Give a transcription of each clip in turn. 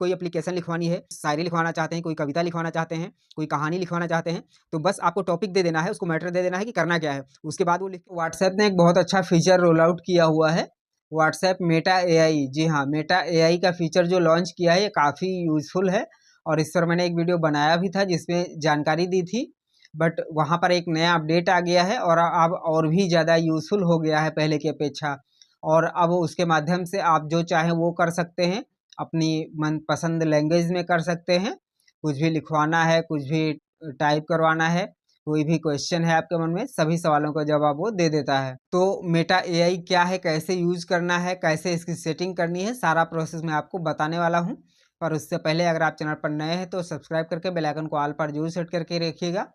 कोई एप्लीकेशन लिखवानी है, शायरी लिखवाना चाहते हैं, कोई कविता लिखवाना चाहते हैं, कोई कहानी लिखवाना चाहते हैं, तो बस आपको टॉपिक दे देना है, उसको मैटर दे देना है कि करना क्या है। उसके बाद वो लिख व्हाट्सएप ने एक बहुत अच्छा फीचर रोल आउट किया हुआ है, व्हाट्सएप मेटा एआई। जी हाँ, मेटा एआई का फीचर जो लॉन्च किया है ये काफ़ी यूज़फुल है और इस पर मैंने एक वीडियो बनाया भी था जिसमें जानकारी दी थी। बट वहाँ पर एक नया अपडेट आ गया है और अब और भी ज़्यादा यूज़फुल हो गया है पहले की अपेक्षा। और अब उसके माध्यम से आप जो चाहें वो कर सकते हैं, अपनी मनपसंद लैंग्वेज में कर सकते हैं। कुछ भी लिखवाना है, कुछ भी टाइप करवाना है, कोई भी क्वेश्चन है आपके मन में, सभी सवालों का जवाब वो दे देता है। तो मेटा एआई क्या है, कैसे यूज़ करना है, कैसे इसकी सेटिंग करनी है, सारा प्रोसेस मैं आपको बताने वाला हूँ। पर उससे पहले अगर आप चैनल पर नए हैं तो सब्सक्राइब करके बेल आइकन को ऑल पर जरूर सेट करके रखिएगा।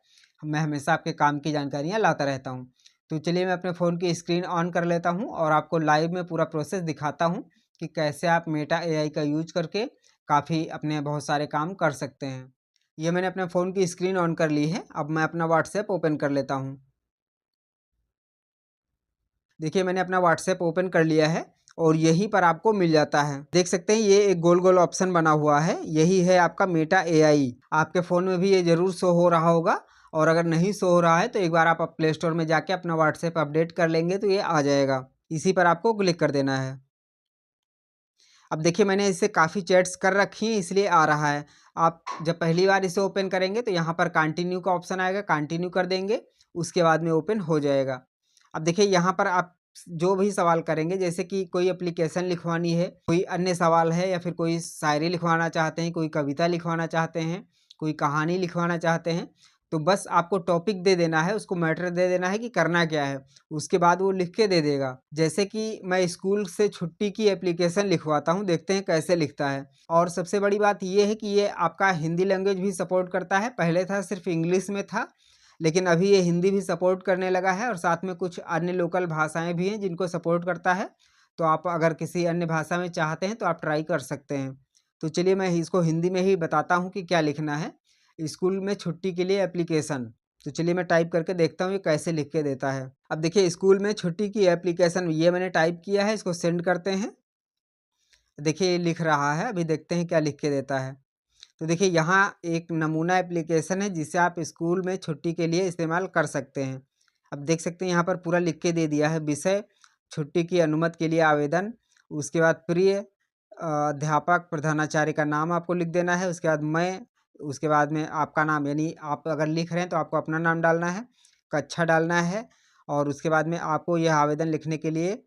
मैं हमेशा आपके काम की जानकारियाँ लाता रहता हूँ। तो चलिए मैं अपने फ़ोन की स्क्रीन ऑन कर लेता हूँ और आपको लाइव में पूरा प्रोसेस दिखाता हूँ कि कैसे आप मेटा एआई का यूज करके काफ़ी अपने बहुत सारे काम कर सकते हैं। ये मैंने अपने फ़ोन की स्क्रीन ऑन कर ली है। अब मैं अपना व्हाट्सएप ओपन कर लेता हूँ। देखिए मैंने अपना व्हाट्सएप ओपन कर लिया है और यहीं पर आपको मिल जाता है। देख सकते हैं ये एक गोल गोल ऑप्शन बना हुआ है, यही है आपका मेटा एआई। आपके फ़ोन में भी ये ज़रूर शो हो रहा होगा और अगर नहीं शो हो रहा है तो एक बार आप प्ले स्टोर में जाके अपना व्हाट्सएप अपडेट कर लेंगे तो ये आ जाएगा। इसी पर आपको क्लिक कर देना है। अब देखिए मैंने इससे काफ़ी चैट्स कर रखी हैं इसलिए आ रहा है। आप जब पहली बार इसे ओपन करेंगे तो यहाँ पर कंटिन्यू का ऑप्शन आएगा, कंटिन्यू कर देंगे, उसके बाद में ओपन हो जाएगा। अब देखिए यहाँ पर आप जो भी सवाल करेंगे, जैसे कि कोई एप्लीकेशन लिखवानी है, कोई अन्य सवाल है या फिर कोई शायरी लिखवाना चाहते हैं, कोई कविता लिखवाना चाहते हैं, कोई कहानी लिखवाना चाहते हैं, तो बस आपको टॉपिक दे देना है, उसको मैटर दे देना है कि करना क्या है। उसके बाद वो लिख के दे देगा। जैसे कि मैं स्कूल से छुट्टी की एप्लीकेशन लिखवाता हूँ, देखते हैं कैसे लिखता है। और सबसे बड़ी बात ये है कि ये आपका हिंदी लैंग्वेज भी सपोर्ट करता है। पहले था सिर्फ इंग्लिश में था, लेकिन अभी ये हिंदी भी सपोर्ट करने लगा है और साथ में कुछ अन्य लोकल भाषाएँ भी हैं जिनको सपोर्ट करता है। तो आप अगर किसी अन्य भाषा में चाहते हैं तो आप ट्राई कर सकते हैं। तो चलिए मैं इसको हिंदी में ही बताता हूँ कि क्या लिखना है। स्कूल में छुट्टी के लिए एप्लीकेशन। तो चलिए मैं टाइप करके देखता हूँ ये कैसे लिख के देता है। अब देखिए स्कूल में छुट्टी की एप्लीकेशन, ये मैंने टाइप किया है, इसको सेंड करते हैं। देखिए ये लिख रहा है, अभी देखते हैं क्या लिख के देता है। तो देखिए यहाँ एक नमूना एप्लीकेशन है जिसे आप स्कूल में छुट्टी के लिए इस्तेमाल कर सकते हैं। अब देख सकते हैं यहाँ पर पूरा लिख के दे दिया है। विषय छुट्टी की अनुमति के लिए आवेदन, उसके बाद प्रिय अध्यापक प्रधानाचार्य का नाम आपको लिख देना है, उसके बाद मैं, उसके बाद में आपका नाम, यानी आप अगर लिख रहे हैं तो आपको अपना नाम डालना है, कक्षा डालना है और उसके बाद में आपको यह आवेदन लिखने के लिए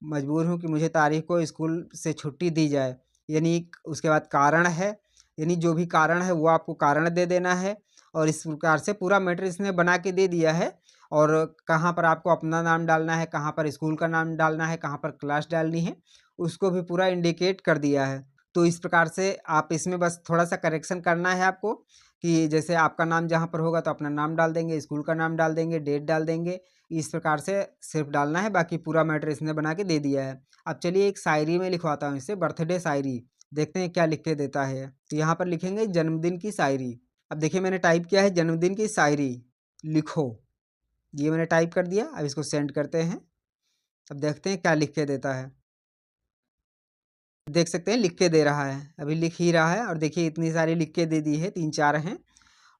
मजबूर हूँ कि मुझे तारीख को स्कूल से छुट्टी दी जाए, यानी उसके बाद कारण है, यानी जो भी कारण है वो आपको कारण दे देना है। और इस प्रकार से पूरा मैटर इसने बना के दे दिया है। और कहाँ पर आपको अपना नाम डालना है, कहाँ पर स्कूल का नाम डालना है, कहाँ पर क्लास डालनी है, उसको भी पूरा इंडिकेट कर दिया है। तो इस प्रकार से आप इसमें बस थोड़ा-सा करेक्शन करना है आपको कि जैसे आपका नाम जहाँ पर होगा तो अपना नाम डाल देंगे, स्कूल का नाम डाल देंगे, डेट डाल देंगे। इस प्रकार से सिर्फ डालना है, बाकी पूरा मैटर इसने बना के दे दिया है। अब चलिए एक शायरी में लिखवाता हूँ इसे, बर्थडे शायरी। देखते हैं क्या लिख के देता है। तो यहाँ पर लिखेंगे जन्मदिन की शायरी। अब देखिए मैंने टाइप किया है जन्मदिन की शायरी लिखो। ये मैंने टाइप कर दिया, अब इसको सेंड करते हैं। अब देखते हैं क्या लिख के देता है। देख सकते हैं लिख के दे रहा है, अभी लिख ही रहा है और देखिए इतनी सारी लिख के दे दी है, 3-4 हैं।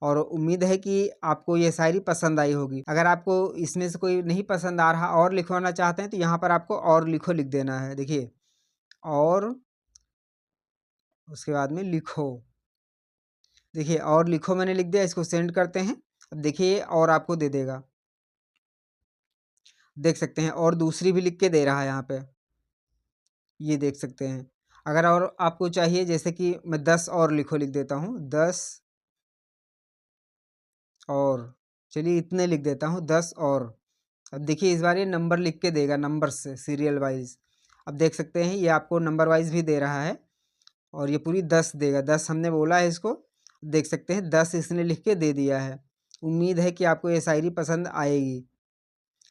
और उम्मीद है कि आपको ये शायरी पसंद आई होगी। अगर आपको इसमें से कोई नहीं पसंद आ रहा और लिखवाना चाहते हैं तो यहाँ पर आपको और लिखो लिख देना है। देखिए और उसके बाद में लिखो, देखिए और लिखो मैंने लिख दिया, इसको सेंड करते हैं। अब देखिए और आपको दे देगा, देख सकते हैं और दूसरी भी लिख के दे रहा है यहाँ पे, ये देख सकते हैं। अगर और आपको चाहिए, जैसे कि मैं 10 और लिखो लिख देता हूँ, 10 और, चलिए इतने लिख देता हूँ, 10 और। अब देखिए इस बार ये नंबर लिख के देगा, नंबर से सीरियल वाइज। अब देख सकते हैं ये आपको नंबर वाइज भी दे रहा है और ये पूरी 10 देगा, 10 हमने बोला है इसको। देख सकते हैं 10 इसने लिख के दे दिया है। उम्मीद है कि आपको ये शायरी पसंद आएगी,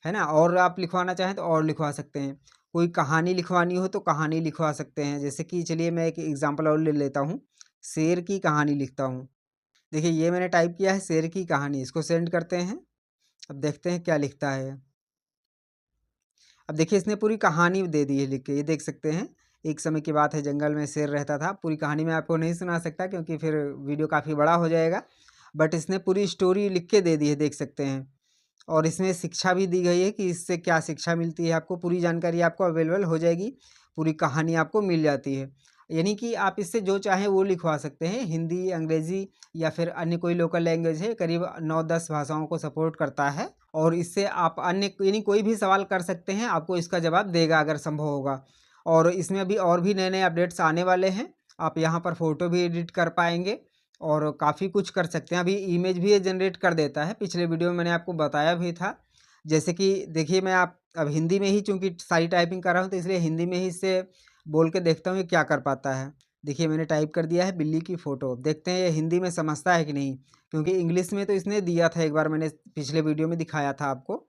है ना। और आप लिखवाना चाहें तो और लिखवा सकते हैं। कोई कहानी लिखवानी हो तो कहानी लिखवा सकते हैं। जैसे कि चलिए मैं एक एग्जांपल और ले लेता हूँ, शेर की कहानी लिखता हूँ। देखिए ये मैंने टाइप किया है शेर की कहानी, इसको सेंड करते हैं। अब देखते हैं क्या लिखता है। अब देखिए इसने पूरी कहानी दे दी है लिख के, ये देख सकते हैं। एक समय की बात है, जंगल में शेर रहता था। पूरी कहानी मैं आपको नहीं सुना सकता क्योंकि फिर वीडियो काफ़ी बड़ा हो जाएगा, बट इसने पूरी स्टोरी लिख के दे दी है, देख सकते हैं। और इसमें शिक्षा भी दी गई है कि इससे क्या शिक्षा मिलती है आपको, पूरी जानकारी आपको अवेलेबल हो जाएगी, पूरी कहानी आपको मिल जाती है। यानी कि आप इससे जो चाहें वो लिखवा सकते हैं, हिंदी, अंग्रेज़ी या फिर अन्य कोई लोकल लैंग्वेज है, करीब 9-10 भाषाओं को सपोर्ट करता है। और इससे आप अन्य यानी कोई भी सवाल कर सकते हैं, आपको इसका जवाब देगा अगर संभव होगा। और इसमें अभी और भी नए-नए अपडेट्स आने वाले हैं। आप यहाँ पर फ़ोटो भी एडिट कर पाएँगे और काफ़ी कुछ कर सकते हैं। अभी इमेज भी ये जनरेट कर देता है, पिछले वीडियो में मैंने आपको बताया भी था। जैसे कि देखिए, मैं आप अब हिंदी में ही चूँकि सारी टाइपिंग कर रहा हूँ, तो इसलिए हिंदी में ही इससे बोल के देखता हूँ ये क्या कर पाता है। देखिए, मैंने टाइप कर दिया है बिल्ली की फ़ोटो, देखते हैं ये हिंदी में समझता है कि नहीं, क्योंकि इंग्लिश में तो इसने दिया था एक बार, मैंने पिछले वीडियो में दिखाया था आपको।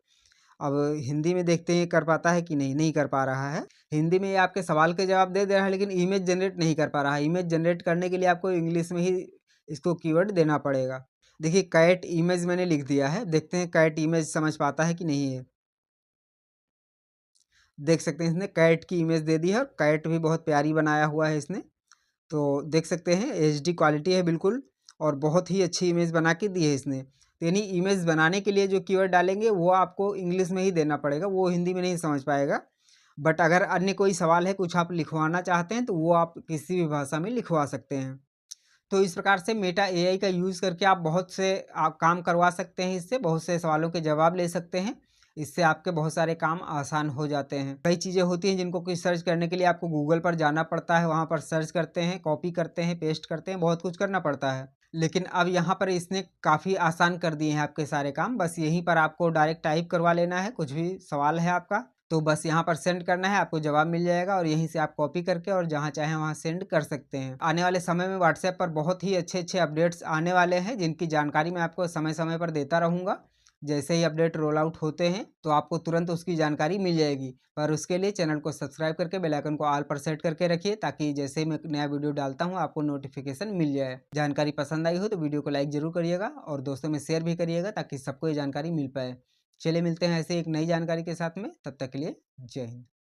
अब हिंदी में देखते हैं ये कर पाता है कि नहीं, नहीं कर पा रहा है। हिंदी में ये आपके सवाल के जवाब दे रहा है, लेकिन इमेज जनरेट नहीं कर पा रहा है। इमेज जनरेट करने के लिए आपको इंग्लिश में ही इसको कीवर्ड देना पड़ेगा। देखिए, कैट इमेज मैंने लिख दिया है, देखते हैं कैट इमेज समझ पाता है कि नहीं है। देख सकते हैं इसने कैट की इमेज दे दी है और कैट भी बहुत प्यारी बनाया हुआ है इसने। तो देख सकते हैं एचडी क्वालिटी है बिल्कुल, और बहुत ही अच्छी इमेज बना के दी है इसने। तो यानी इमेज बनाने के लिए जो कीवर्ड डालेंगे वो आपको इंग्लिश में ही देना पड़ेगा, वो हिंदी में नहीं समझ पाएगा। बट अगर अन्य कोई सवाल है, कुछ आप लिखवाना चाहते हैं, तो वो आप किसी भी भाषा में लिखवा सकते हैं। तो इस प्रकार से मेटा एआई का यूज़ करके आप बहुत से आप काम करवा सकते हैं, इससे बहुत से सवालों के जवाब ले सकते हैं। इससे आपके बहुत सारे काम आसान हो जाते हैं। कई चीज़ें होती हैं जिनको कोई सर्च करने के लिए आपको गूगल पर जाना पड़ता है, वहाँ पर सर्च करते हैं, कॉपी करते हैं, पेस्ट करते हैं, बहुत कुछ करना पड़ता है। लेकिन अब यहाँ पर इसने काफ़ी आसान कर दिए हैं आपके सारे काम। बस यहीं पर आपको डायरेक्ट टाइप करवा लेना है, कुछ भी सवाल है आपका, तो बस यहाँ पर सेंड करना है, आपको जवाब मिल जाएगा और यहीं से आप कॉपी करके और जहाँ चाहें वहाँ सेंड कर सकते हैं। आने वाले समय में व्हाट्सएप पर बहुत ही अच्छे-अच्छे अपडेट्स आने वाले हैं, जिनकी जानकारी मैं आपको समय-समय पर देता रहूँगा। जैसे ही अपडेट रोल आउट होते हैं, तो आपको तुरंत उसकी जानकारी मिल जाएगी। पर उसके लिए चैनल को सब्सक्राइब करके बेल आइकन को ऑल पर सेट करके रखिए, ताकि जैसे ही मैं नया वीडियो डालता हूँ, आपको नोटिफिकेशन मिल जाए। जानकारी पसंद आई हो तो वीडियो को लाइक ज़रूर करिएगा और दोस्तों में शेयर भी करिएगा, ताकि सबको ये जानकारी मिल पाए। चलिए मिलते हैं ऐसे एक नई जानकारी के साथ में, तब तक के लिए जय हिंद।